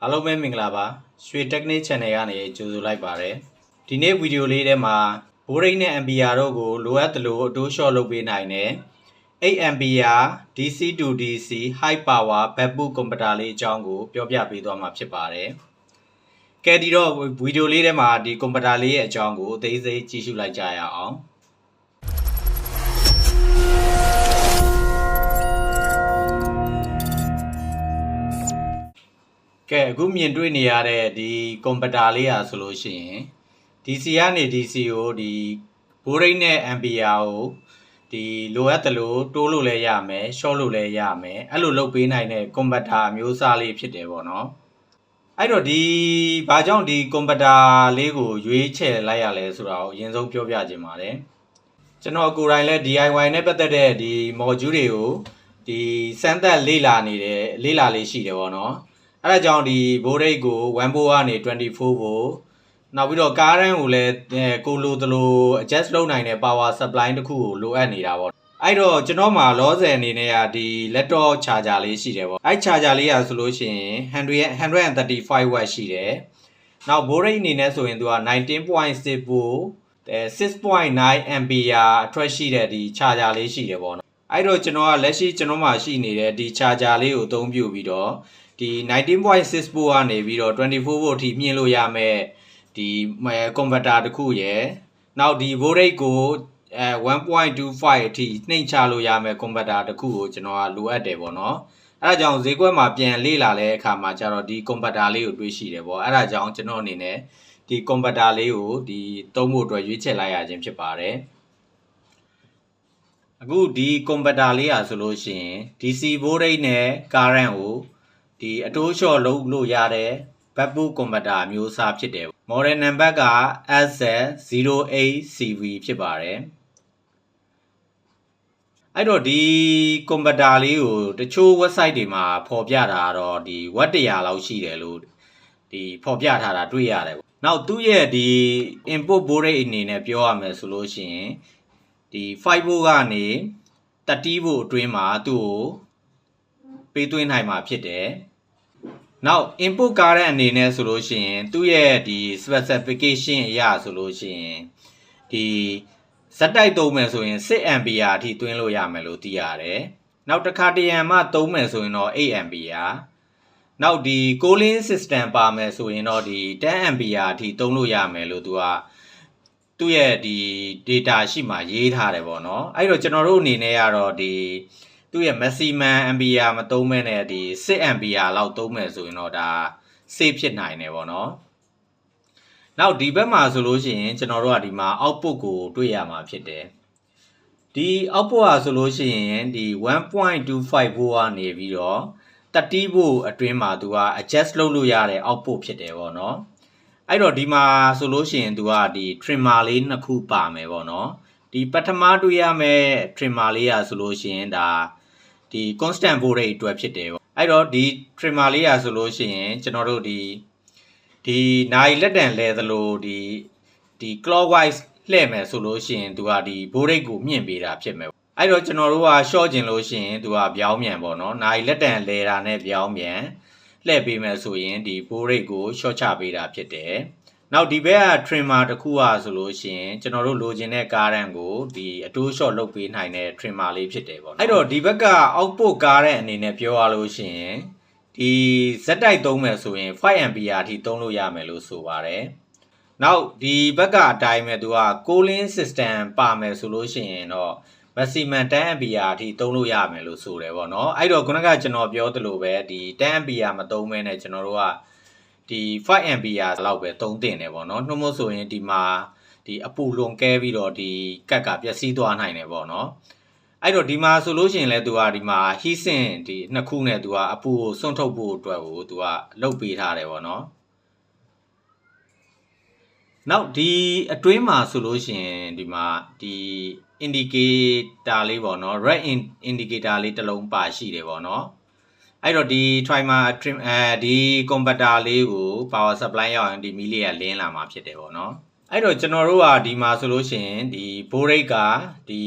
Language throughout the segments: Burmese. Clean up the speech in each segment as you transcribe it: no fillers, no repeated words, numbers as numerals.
Hello ပဲမင်္ဂလာပါရွှေ Technique Channel ကနေကြိုဆိုလိုက်ပါတယ်ဒီနေ့ဗီဒီယိုလေးထဲမှာဘိုးရိတ်နဲ့ Ampere တို့ကိုလိုအပ်သလိုအတိုးလျှော့လုပ်ပေးနိုင်တဲ့ 8 Ampere DC to DC High Power Backbook Converter လေးအကြောင်းကိုပြောပြပေးသွားမှာဖြစ်ပါတယ်ကဲဒီတော့ဗီဒီယိုလေးထဲမှာဒီ Converter လေးရဲ့အကြောင်းကိုအသေးစိတ်ကြည့်ရှုလိုက်ကြရအောင်ကဲအခုမြင်တွေ့နေရတဲ့ဒီကွန်ပျူတာလေးอ่ะဆိုလို့ရှိရင် DC ကနေ DC ကိုဒီဘိုးရိတ်နဲ့ Ampere ကိုဒီလိုအပ်တယ်လို့တိုးလို့လည်းရမယ် short လို့လည်းရမယ်အဲ့လိုလုပ်ပေးနိုင်တဲ့ကွန်ပျူတာအမျိုးအစားလေးဖြစ်တယ်ပေါ့နော်အဲ့တော့ဒီဘာကြောင့်ဒီကွန်ပျူတာလေးကိုရွေးချယ်လိုက်ရလဲဆိုတာကိုအရင်ဆုံးပြောပြခြင်းပါတယ်ကျွန်တော်ကိုယ်တိုင်လည်း DIY နဲ့ပတ်သက်တဲ့ဒီ module တွေကိုဒီစမ်းသပ်လေ့လာလေးရှိတယ်ပေါ့နော်အဲ့ဒါကြောင့်ဒီဘိုးရိတ်ကို1 volt ကနေ24 volt နောက်ပြီးတော့ကားရန်ကိုလည်းကိုလိုတလို adjust လုပ်နိုင်တဲ့ power supply တစ်ခုကိုလိုအပ်နေတာပေါ့အဲ့တော့ကျွန်တော်မှာလောဆယ်အနေနဲ့ကဒီ laptop charger လေးရှိတယ်ပေါ့အဲ့ charger လေးอ่ะဆိုလို့ရှိရင်135 watt ရှိတယ်နောက်ဘိုးရိတ်အနေနဲ့ဆိုရင်သူက 19.6 volt 6.9 ampere အထွက်ရှိတဲ့ဒီ charger လေးရှိတယ်ပေါ့နော်အဲ့တော့ကျွန်တော်ကလက်ရှိကျွန်တော်မှာရှိနေတဲ့ဒီ charger လေးကိုအသုံးပြုပြီးတော့ဒီ 19.6 volt ကနေပြီးတော့24 volt အထိမြင်လို့ရမယ်ဒီကွန်ဗာတာတစ်ခုရယ်နောက်ဒီ voltage ကို1.25 အထိနှိမ့်ချလို့ရမယ်ကွန်ဗာတာတစ်ခုကိုကျွန်တော်ကလိုအပ်တယ်ပေါ့နော်အဲ့ဒါကြောင့်ဈေးကွက်မှာပြန်လေ့လာတဲ့အခါမှာကျတော့ဒီကွန်ဗာတာလေးကိုတွေးရှိတယ်ပေါ့အဲ့ဒါကြောင့်ကျွန်တော်အနေနဲ့ဒီကွန်ဗာတာလေးကိုဒီသုံးဖို့အတွက်ရွေးချယ်လိုက်ရခြင်းဖြစ်ပါတယ်အခုဒီကွန်ဗာတာလေးอ่ะဆိုလို့ရှိရင် DC voltage နဲ့ current ကိုဒီအတိုးလျှော့လုပ်လို့ရတဲ့ backbook converter အမျိုးအစားဖြစ်တယ် model number က SZ-08 CV ဖြစ်ပါတယ်အဲ့တော့ဒီ converter လေးကိုတချို့ website တွေမှာဖော်ပြတာတော့ဒီ watt 100လောက်ရှိတယ်လို့ဒီဖော်ပြထားတာတွေ့ရတယ်ပေါ့နောက်သူ့ရဲ့ဒီ input voltage အနေနဲ့ပြောရမယ်ဆိုလို့ရှိရင်ဒီ5 volt ကနေ30 volt အတွင်းမှာသူ့ကိုပေးသွင်းနိုင်မှာဖြစ်တယ်နောက် input current အနေနဲ့ဆိုလို့ရှိရင်သူ့ရဲ့ဒီ specification အရာဆိုလို့ရှိရင်ဒီဇက်တိုက်သုံးမယ်ဆိုရင်6 ampere အထိသွင်းလို့ရမယ်လို့သိရတယ်နောက်တစ်ခါတရံမှသုံးမယ်ဆိုရင်တော့8 ampereနောက်ဒီ cooling system ပါမယ်ဆိုရင်တော့ဒီ10 ampere အထိသုံးလို့ရမယ်လို့သူ့ရဲ့ဒီ data ရှိမှရေးထားတယ်ပေါ့နော်အဲ့တော့ကျွန်တော်တို့အနေနဲ့ကတော့ဒီသူ့ရဲ့ maximum ampere မသုံးမဲနဲ့ဒီ6 ampere လောက်သုံးမယ်ဆိုရင်တော့ဒါ safe ဖြစ်နိုင်တယ်ပေါ့နော်နောက်ဒီဘက်မှာဆိုလို့ရှိရင်ကျွန်တော်တို့ကဒီမှာ output ကိုတွေ့ရမှာဖြစ်တယ်ဒီ output อ่ะဆိုလို့ရှိရင်ဒီ 1.25 volt ကနေပြီးတော့30 volt အတွင်းမှာသူက adjust လုပ်လို့ရတဲ့ output ဖြစ်တယ်ပေါ့နော်အဲ့တော့ဒီမှာဆိုလို့ရှိရင်သူကဒီ trimmer လေးနှစ်ခုပါမယ်ပေါ့နော်ဒီပထမတွေ့ရမယ့် trimmer လေးอ่ะဆိုလို့ရှိရင်ဒါဒီ constant voltage အတွက်ဖြစ်တယ်ပေါ့အဲ့တော့ဒီ trimmer လေးอ่ะဆိုလို့ရှိရင်ကျွန်တော်တို့ဒီနိုင်လက်တံလဲသလိုဒီ clockwise လှည့်မယ်ဆိုလို့ရှိရင်သူကဒီ voltage ကိုမြင့်ပေးတာဖြစ်မယ်အဲ့တော့ကျွန်တော်တို့က short ကျင်လို့ရှိရင်သူကပြောင်းမြန်ပေါ့နော်နိုင်လက်တံလဲတာနဲ့ပြောင်းမြန်လှည့်ပေးမယ်ဆိုရင်ဒီ voltage ကို short ချပေးတာဖြစ်တယ်နောက်ဒီဘက်က trimmer တစ်ခုอ่ะဆိုလို့ရှိရင်ကျွန်တော်တို့လိုချင်တဲ့ current ကိုဒီအတိုး short လုပ်ပေးနိုင်တဲ့ trimmer လေးဖြစ်တယ်ပေါ့နော်အဲ့တော့ဒီဘက်က output current အနေနဲ့ပြောရလို့ရှိရင်ဒီဇက်တိုက်သုံးမယ်ဆိုရင်5 ampere အထိသုံးလို့ရမယ်လို့ဆိုပါတယ်နောက်ဒီဘက်ကအတိုင်းပဲသူက cooling system ပါမယ်ဆိုလို့ရှိရင်တော့ maximum 10 ampere အထိသုံးလို့ရမယ်လို့ဆိုတယ်ပေါ့နော်အဲ့တော့ခုနကကျွန်တော်ပြောသလိုပဲဒီ10 ampere မသုံးမဲနဲ့ကျွန်တော်တို့ကဒီ5 ampere လောက်ပဲသုံးတင်တယ်ပေါ့နော်နှုတ်မို့ဆိုရင်ဒီမှာဒီအပူလွန်ကဲပြီးတော့ဒီကတ်ကပျက်စီးသွားနိုင်တယ်ပေါ့နော်အဲ့တော့ဒီမှာဆိုလို့ရှိရင်လည်းသူကဒီမှာ heat sink ဒီနှစ်ခုနဲ့သူကအပူကိုစွန့်ထုတ်ဖို့အတွက်ကိုသူကလုပ်ပေးထားတယ်ပေါ့နော်နောက်ဒီအတွင်းမှာဆိုလို့ရှိရင်ဒီမှာဒီ indicator လေးပေါ့နော် red indicator လေးတစ်လုံးပါရှိတယ်ပေါ့နော်အဲ့တော့ဒီ trimmer trim ဒီ converter လေးကို power supply ရောက်ရင်ဒီမီလီကလင်းလာမှာဖြစ်တယ်ပေါ့နော်အဲ့တော့ကျွန်တော်တို့ကဒီမှာဆိုလို့ရှိရင်ဒီ voltage ကဒီ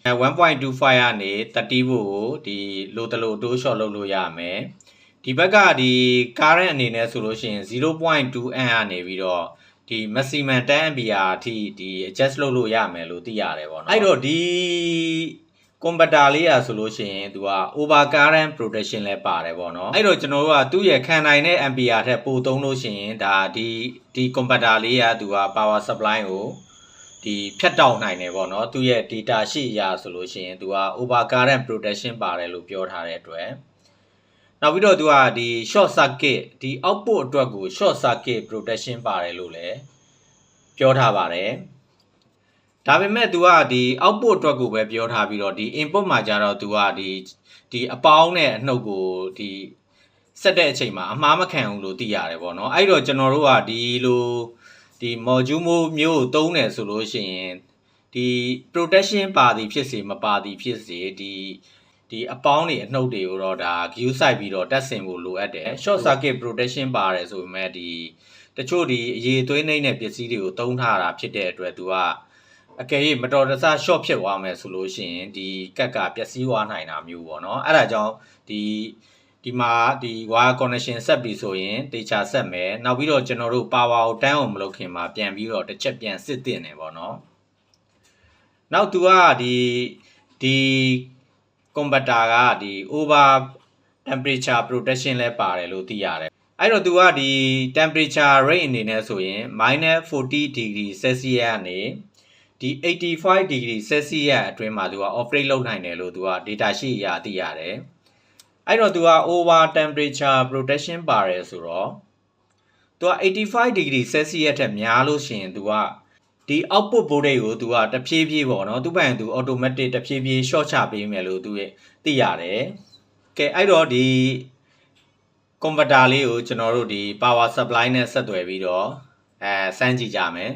1.25 ကနေ30 volt ကိုဒီလိုတလို့တိုး short လုပ်လို့ရမယ် ဒီဘက်ကဒီ current အနေနဲ့ဆိုလို့ရှိရင် 0.2 amp ကနေပြီးတော့ဒီ maximum 10 ampere အထိဒီ adjust လုပ်လို့ရမယ်လို့သိရတယ်ပေါ့နော်အဲ့တော့ဒီ converter လေးอ่ะဆိုလို့ရှိရင်သူက over current protection လဲပါတယ်ပေါ့နော်အဲ့တော့ကျွန်တော်တို့ကသူ့ရဲ့ခံနိုင်တဲ့ ampere ထက်ပိုသုံးလို့ရှိရင်ဒါဒီ converter လေးอ่ะသူက power supply ကိုဒီဖြတ်တောက်နိုင်တယ်ပေါ့နော်သူ့ရဲ့ data sheet အရဆိုလို့ရှိရင်သူက over current protection ပါတယ်လို့ပြောထားတဲ့အတွက်နောက်ပြီးတော့သူကဒီ short circuit ဒီ output အတွက်ကို short circuit protection ပါတယ်လို့လည်းပြောထားပါတယ်ဒါပေမဲ့သူကဒီ output အတွက်ကိုပဲပြောထားပြီးတော့ဒီ input မှာကြတော့သူကဒီအပေါင်းနဲ့အနှုတ်ကိုဒီဆက်တဲ့အချိန်မှာအမှားမခံဘူးလို့သိရတယ်ပေါ့နော်အဲ့တော့ကျွန်တော်တို့ကဒီလိုဒီ module မျိုးကိုသုံးတယ်ဆိုလို့ရှိရင်ဒီ protection ပါသည်ဖြစ်စေမပါသည်ဖြစ်စေဒီအပေါင်းတွေအနှုတ်တွေကိုတော့ဒါ view site ပြီးတော့တက်ဆင်ဖို့လိုအပ်တယ် short circuit protection ပါတယ်ဆိုပေမဲ့ဒီတချို့ဒီအရေးသွေးနှိမ့်တဲ့ပစ္စည်းတွေကိုသုံးထားတာဖြစ်တဲ့အတွက်သူကအကယ်၍မတော်တဆ short ဖြစ်သွားမယ်ဆိုလို့ရှိရင်ဒီကက်ကပျက်စီးသွားနိုင်တာမျိုးပေါ့နော်အဲ့ဒါကြောင့်ဒီမှာဒီ wire connection ဆက်ပြီးဆိုရင်တေချာဆက်မယ်နောက်ပြီးတော့ကျွန်တော်တို့ power ကိုတန်းအောင်မလုပ်ခင်မှာပြန်ပြီးတော့တစ်ချက်ပြန်စစ်တင်တယ်ပေါ့နော်နောက်သူကဒီ converter ကဒီ over temperature protection လဲပါတယ်လို့သိရတယ်အဲ့တော့သူကဒီ temperature range အနေနဲ့ဆိုရင် -40 degree Celsius ကနေဒီ85 degree Celsius အတွင်းမှာသူက operate လုပ်နိုင်တယ်လို့သူက data sheet အရသိရတယ်အဲ့တော့သူက over temperature protection ပါတယ်ဆိုတော့သူက85 degree Celsius ထက်များလို့ရှိရင်သူကဒီ output voltage ကိုသူကတဖြည်းဖြည်းပေါ့နော်သူ့ပိုင်သူ automatic တဖြည်းဖြည်း short ချပေးမယ်လို့သူရဲ့သိရတယ်ကဲအဲ့တော့ဒီ converter လေးကိုကျွန်တော်တို့ဒီ power supply နဲ့ဆက်သွယ်ပြီးတော့စမ်းကြည့်ကြမယ်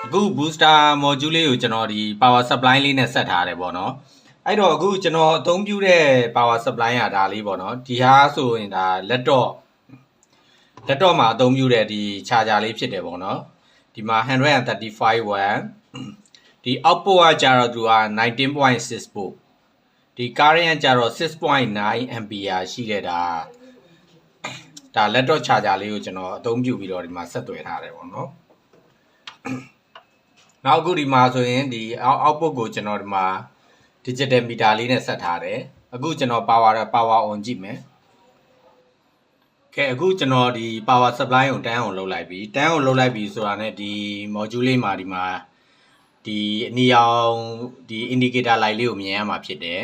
အခု booster module လေးကိုကျွန်တော်ဒီ power supply လေးနဲ့ဆက်ထားတယ်ပေါ့နော်အဲ့တော့အခုကျွန်တော်အသုံးပြုတဲ့ power supply ကဒါလေးပေါ့နော်ဒီဟာဆိုရင်ဒါ laptop မှာအသုံးပြုတဲ့ဒီ charger လေးဖြစ်တယ်ပေါ့နော်ဒီမှာ135 watt ဒီ output ကကြတော့သူက 19.6 volt ဒီ current ကြတော့ 6.9 ampere ရှိတဲ့ဒါ laptop charger လေးကိုကျွန်တော်အသုံးပြုပြီးတော့ဒီမှာဆက်သွယ်ထားတယ်ပေါ့နော်နောက်အခုဒီမှာဆိုရင်ဒီ output ကိုကျွန်တော်ဒီမှာ digital meter လေးနဲ့ဆက်ထားတယ်အခုကျွန်တော် power on ကြည့်မယ်ကဲအခုကျွန်တော်ဒီ power supply ကိုတန်းအောင်လုပ်လိုက်ပြီဆိုတာနဲ့ဒီ module လေးမှာဒီမှာဒီအနီရောင်ဒီ indicator light လေးကိုမြင်ရမှာဖြစ်တယ်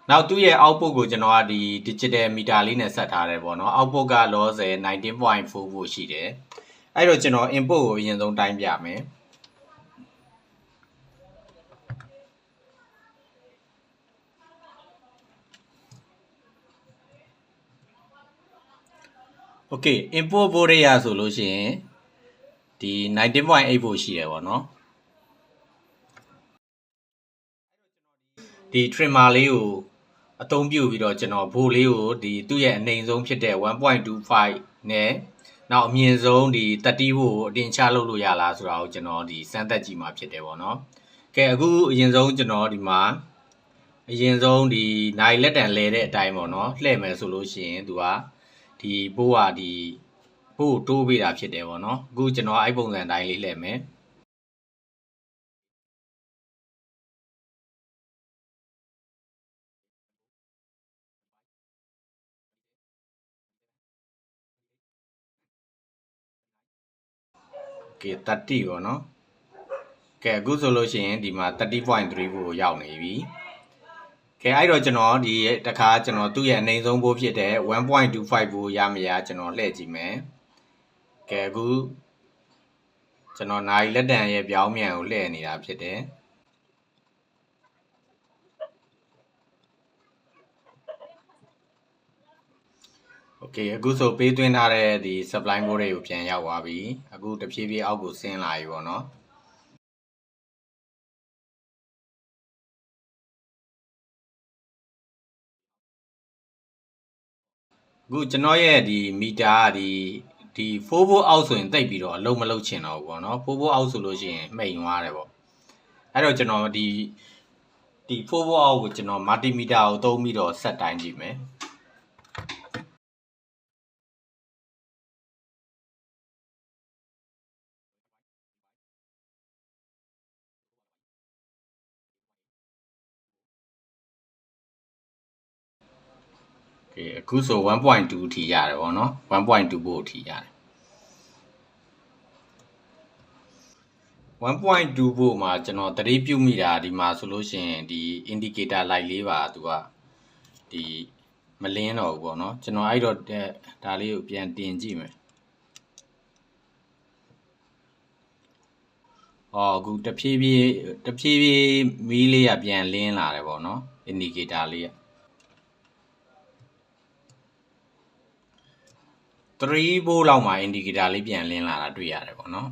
နောက်သူ့ရဲ့ output ကိုကျွန်တော်ကဒီ digital meter လေးနဲ့ဆက်ထားတယ်ပေါ့နော် output ကလောဆယ် 19.4 volt ရှိတယ်အဲ့တော့ကျွန်တော် input ကိုအရင်ဆုံးတိုင်းပြမယ်Okay input voltage ရဆိုလို့ရှိရင်ဒီ 19.8 volt ရှိတယ်ပေါ့နော်ဒီ trimmer လေးကိုအသုံးပြုပြီးတော့ကျွန်တော် volt လေးကိုဒီသူ့ရဲ့အနိမ့်ဆုံးဖြစ်တဲ့ 1.25 နဲ့နောက်အမြင့်ဆုံးဒီ30 volt ကိုအတင်ချလုပ်လို့ရလားဆိုတာကိုကျွန်တော်ဒီစမ်းသပ်ကြည့်မှာဖြစ်တယ်ပေါ့နော်ကဲအခုအရင်ဆုံးကျွန်တော်ဒီမှာအရင်ဆုံးဒီနိုင်လက်တန်လဲတဲ့အတိုင်းပေါ့နော်လှည့်မယ်ဆိုလို့ရှိရင်သူကဒီဘိုးကဒီဘိုးတိုးပေးတာဖြစ်တယ်ပေါ့နော်အခုကျွန်တော်အဲ့ပုံစံတိုင်းလေးလှည့်မယ်ကဲ30ပေါ့နော်ကဲအခုဆိုလို့ရှိရင်ဒီမှာ 30.3 volt ကိုရောက်နေပြီကဲအဲ့တော့ကျွန်တော်ဒီတခါကျွန်တော်သူ့ရဲ့အနိမ့်ဆုံးဘိုးဖြစ်တဲ့ 1.25 volt ရမရကျွန်တော်လှည့်ကြည့်မယ်ကဲအခုကျွန်တော်နိုင်လက်တံရဲ့ပြောင်းမြန်ကိုလှည့်နေတာဖြစ်တယ်โอเคအခုဆိုပေးသွင်းထားတဲ့ဒီ supply mode တွေကိုပြန်ရောက်သွားပြီအခုတဖြည်းဖြည်းအောက်ကိုဆင်းလာပြီပေါ့နော်အခုကျွန်တော်ရဲ့ဒီမီတာကဒီ4 volt အောက်ဆိုရင်တိတ်ပြီးတော့အလုံးမလုံးချင်တော့ဘူးပေါ့နော်4 volt အောက်ဆိုလို့ရှိရင်မှိန်သွားတယ်ပေါ့အဲ့တော့ကျွန်တော်ဒီ ဒီ 4 volt out ကိုကျွန်တော် multimeter ကိုသုံးပြီးတော့ဆက်တိုင်းကြည့်မယ်အခုဆို 1.2 အထိရတယ်ပေါ့နော် 1.2 volt အထိရတယ်1.2 volt မှာကျွန်တော်သတိပြုမိတာဒီမှာဆိုလို့ရှိရင်ဒီ indicator light လေးပါသူကဒီမလင်းတော့ဘူးပေါ့နော်ကျွန်တော်အဲ့တော့ဒါလေးကိုပြန်တင်ကြည့်မယ်အခုတဖြည်းဖြည်းမီးလေးကပြန်လင်းလာတယ်ပေါ့နော် indicator လေးက3 volt လောက်မှာ indicator လေးပြန်လင်းလာတာတွေ့ရတယ်ပေါ့နော်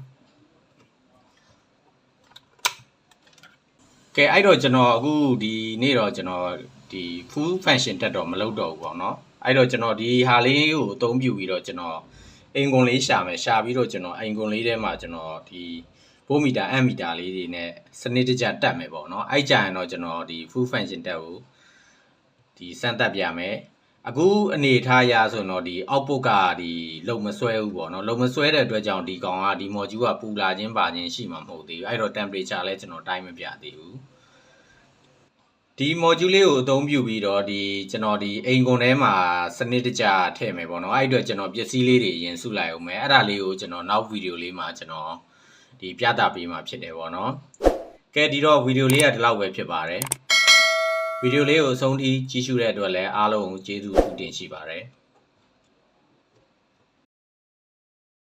ကဲအဲ့တော့ကျွန်တော်အခုဒီနေ့တော့ကျွန်တော်ဒီ full function တက်တော့မလုပ်တော့ဘူးပေါ့နော်အဲ့တော့ကျွန်တော်ဒီဟာလေးကိုအသုံးပြုပြီးတော့ကျွန်တော်အိမ်ကွန်လေးရှာမယ်ရှာပြီးတော့ကျွန်တော်အိမ်ကွန်လေးထဲမှာကျွန်တော်ဒီဗို့မီတာအမ်မီတာလေးတွေနဲ့စနစ်တကျတက်မယ်ပေါ့နော်အဲ့ကြရင်တော့ကျွန်တော်ဒီ full function တက်ကိုဒီစမ်းသပ်ပြမယ်အခုအနေထားရဆိုတော့ဒီ output ကဒီလုံမဆွဲဘူးပေါ့နော်လုံမဆွဲတဲ့အတွက်ကြောင့်ဒီကောင်ကဒီ module ကပူလာခြင်းပါခြင်းရှိမှာမဟုတ်သေးဘူးအဲ့တော့ temperature လဲကျွန်တော်တိုင်းမပြသေးဘူးဒီ module လေးကိုအသုံးပြုပြီးတော့ဒီကျွန်တော်ဒီအိမ်ကွန်ထဲမှာစနစ်တကျထည့်မယ်ပေါ့နော်အဲ့အတွက်ကျွန်တော်ပစ္စည်းလေးတွေရင်စုလိုက်အောင်မယ်အဲ့ဒါလေးကိုကျွန်တော်နောက်ဗီဒီယိုလေးမှာကျွန်တော်ဒီပြသပေးမှာဖြစ်တယ်ပေါ့နော်ကဲဒီတော့ဗီဒီယိုလေးကဒီလောက်ပဲဖြစ်ပါတယ်ဗီဒီယိုလေးကိုအဆုံးထိကြည့်ရှုတဲ့အတွက်လည်းအားလုံးကျေးဇူးတင်ရှိပါတယ်